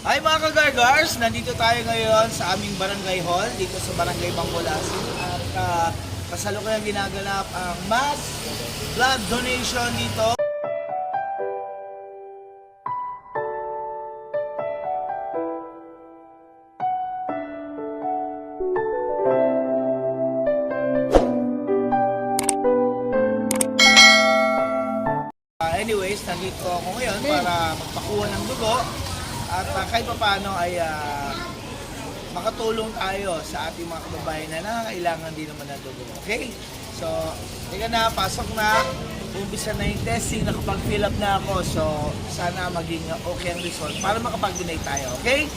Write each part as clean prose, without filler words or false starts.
Hi mga kagargars! Nandito tayo ngayon sa aming barangay hall dito sa barangay Bangkulasin at kasalukuyang ginaganap ang mass blood donation dito. Anyways, nandito ako ngayon para magpakuha ng dugo at kahit pa paano ay makatulong tayo sa ating mga kababayan na nangangailangan din naman ng dugo. Okay? So, teka na, pasok na. Umpisa na yung testing, nakapag-fill up na ako. So, sana maging okay ang result para makapag-donate tayo. Okay?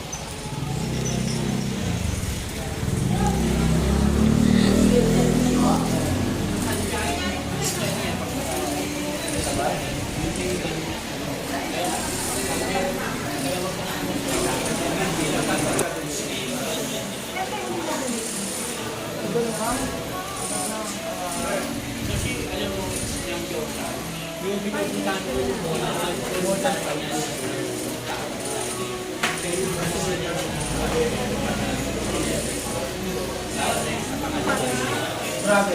Grabe.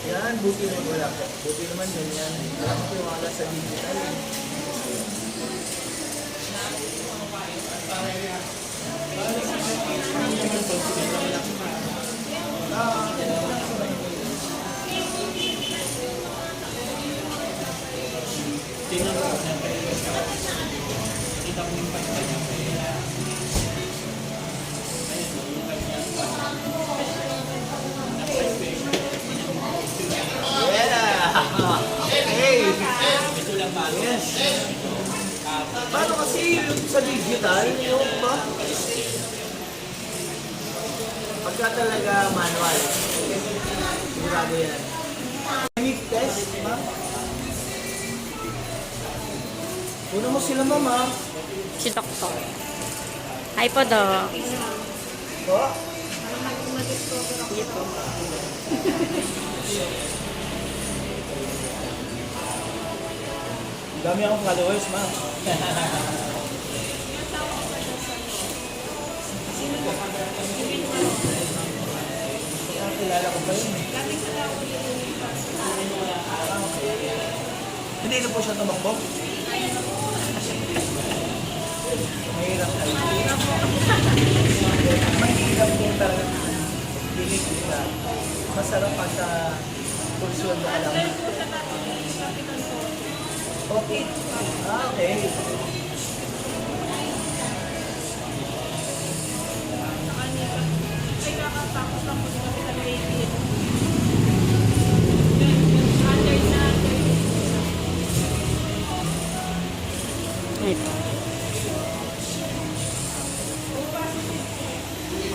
Yan, buti naman wala po. Buti naman yun yan. Alam ko yung ala sa digital. Yes. Paano kasi yung sa digital, yung ba? Pagka talaga manual, sigurado yan. Unique test, ma? Una mo sila, mama. Si Doktor. Hi po, Dok. Po? Hindi po. Dami akong followers, ma. Kilala ko pa yun. Hindi na po siya tumakbo. Mahirap na. Mahirap din talaga. Pilit nila. Masarap pa sa pulsyon na alam. Okay. Okay. Ito.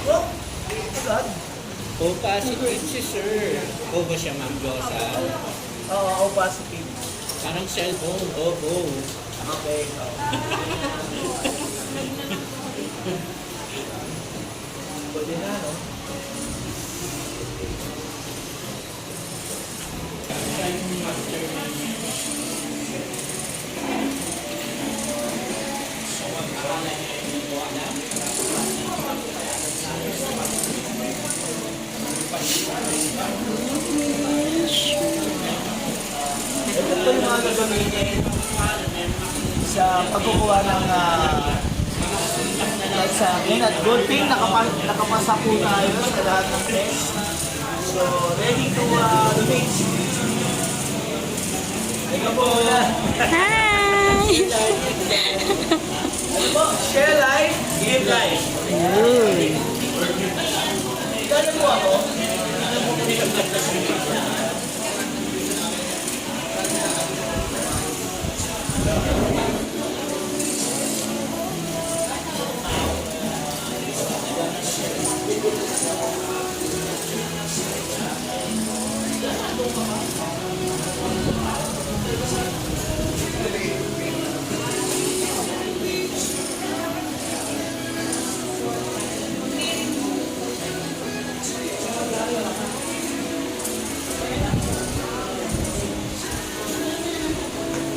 Oh, agad. O positive si sir. O ba siya, Ma'am Josa? Oo, positive. Parang cellphone. Opo. Okay. Pwede na, no? Ito po yung mga gagamitin sa pagkukuha ng like sa akin. At good thing, nakapasa po tayo sa lahat ng test. So, ready to donate. Ito po na. Hi! Ano po? Share life, give life. Gano'n po ako?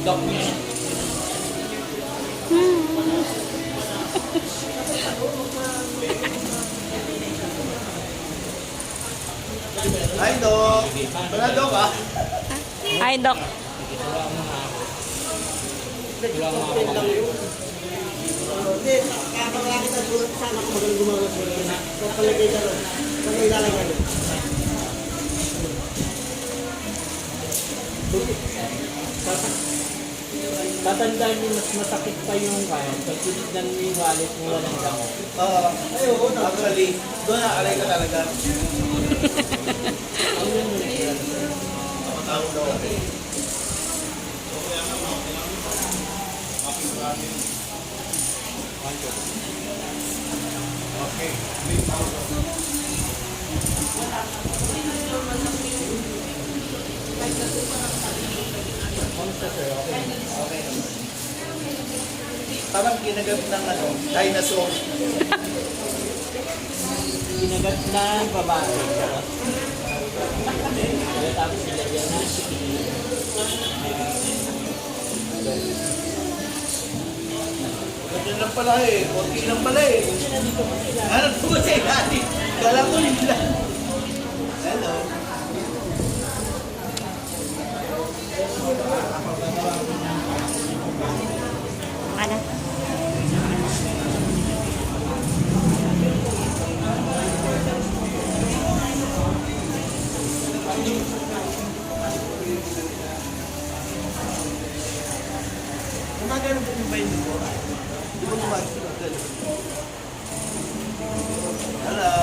Doc niya. Hi, Dok. Wala, Dok, ah. Hi, Doc. Hindi, kakawala kita sulat sana kung magaling gumawa sa na. So, palagay ka ron. Kung ilalagay ron. Tatandaan niyo, mas masakit pa yung kaya. Pag tinignan mo yung wallet mo, walang damo. Ay, oo, actually, doon na-alay ka talaga. Tawag daw. Parang ginagamit ng dinosaur. Ginagat na babae. Tapos nilagyan na Ganyan lang pala eh. Konti lang pala eh. Ano po ba siya natin? Kala ko yun lang. Hello. Ano? Gumagano po yung bayan mo? Di ba gumagano? Hello.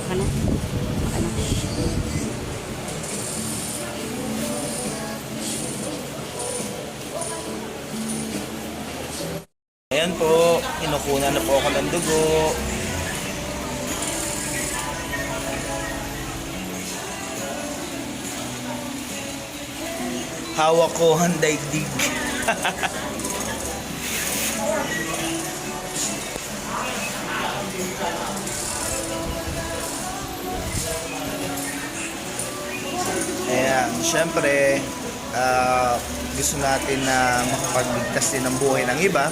Ano? Ano? Ayan po, kinukunan na po ako ng dugo. Hawak ko ang daigdig. Ayan, syempre, gusto natin na makapagligtas din ng buhay ng iba.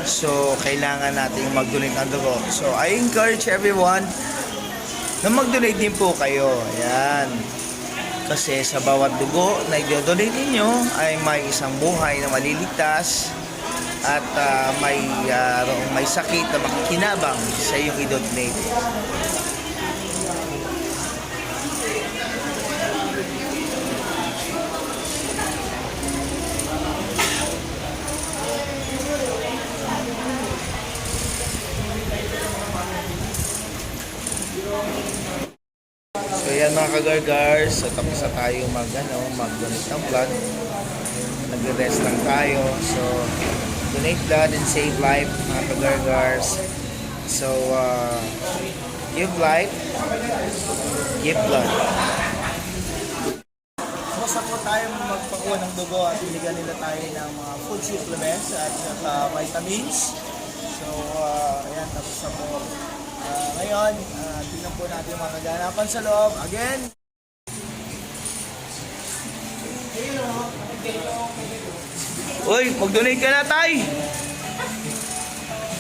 So, kailangan natin mag-donate ng dugo. So, I encourage everyone na mag-donate din po kayo. Ayan. Kasi sa bawat dugo na i-donate ninyo ay may isang buhay na maliligtas at may sakit na makikinabang sa iyong i-donate. So yan mga kagargars, so tapos na tayo mag-donate ng blood. Nagre-rest lang tayo. So donate blood and save life mga kagargars. So give life, give blood. Basta po tayo magpakuha ng dugo at binigyan nila tayo ng mga food supplements at vitamins. So ayan, tapos na po. Ngayon, tingnan po natin yung mga kaganapan sa loob. Again. Uy, mag-donate ka na, tay!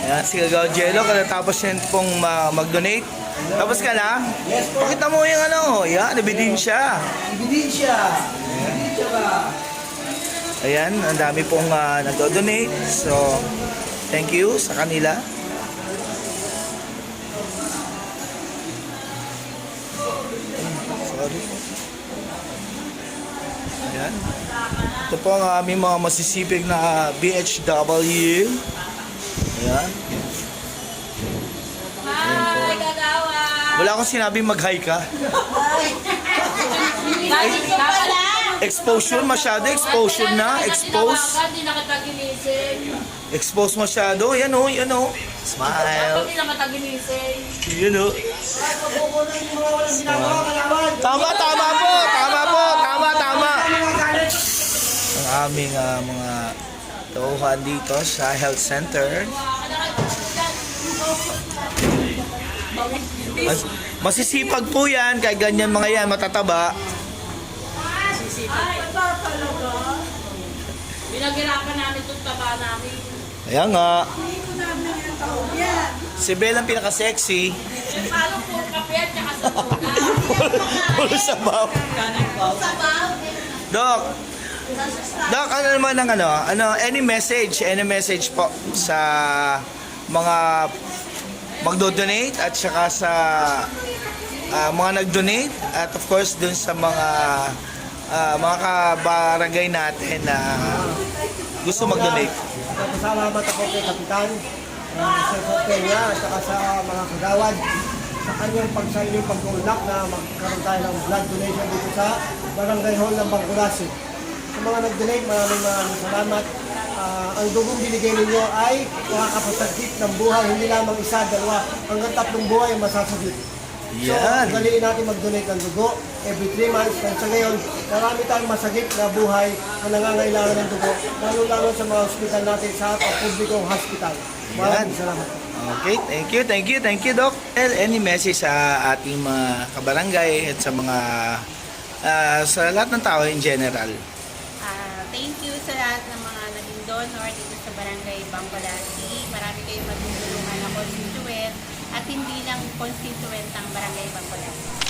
Ayan, si Kagaw Jello, katapos yan pong mag-donate. Tapos ka na? Yes po. Pakita mo yung yan, ebidensya. Ebidensya. Ebidensya ba? Ayan, ang dami pong nag-donate. So, thank you sa kanila. Sorry po. Ayan. Ito po ang aming mga masisipig na BHW. Ayan. Hi, Kagawa! Wala akong sinabing mag-hi ka. Exposure masyado, exposure na, expose. Hindi na kita ginising. Expose masyado, yan o, yan o. Smile. Hindi na kita ginising. Yan o. Tama, tama po, tama po, tama, tama. Ang aming mga tauhan dito sa health center. Masisipag po yan, kaya ganyan mga yan, matataba. Pinaghirapan namin itong taba namin. Ayan nga. Si Belle ang pinaka-sexy. Paano po kape at saka sa tuna? Puro sabaw. Doc, Doc, ano naman ang any message po sa mga magdo-donate at saka sa mga nag-donate at of course dun sa mga kabarangay natin na gusto mag-donate. Salamat ako kay Kapitan, sa Peña at saka sa mga kagawad sa kanyang pagsaling pag-uulak na magkaroon tayo ng blood donation dito sa Barangay Hall ng Bangkulasi. Sa mga nag-donate, maraming salamat. Ang dugong binigay ninyo ay makakapasagip ng buhay, hindi lamang isa, dalawa, hanggang 3 buhay ang masasagip. Yan. So, daliin natin mag-donate ng dugo every 3 months. Kaya sa ngayon, marami tayong masagip na buhay na nangangailangan ng dugo, lalo-lalo sa mga hospital natin sa publikong hospital. Maraming salamat. Okay, thank you, Doc. Any message sa ating mga kabarangay at sa mga sa lahat ng tao in general? Thank you sa lahat ng mga naging donor dito sa Barangay Bangkulasi. Marami kayong matutulungan na constituent at hindi lang constituent ang Barangay Bangkulasi.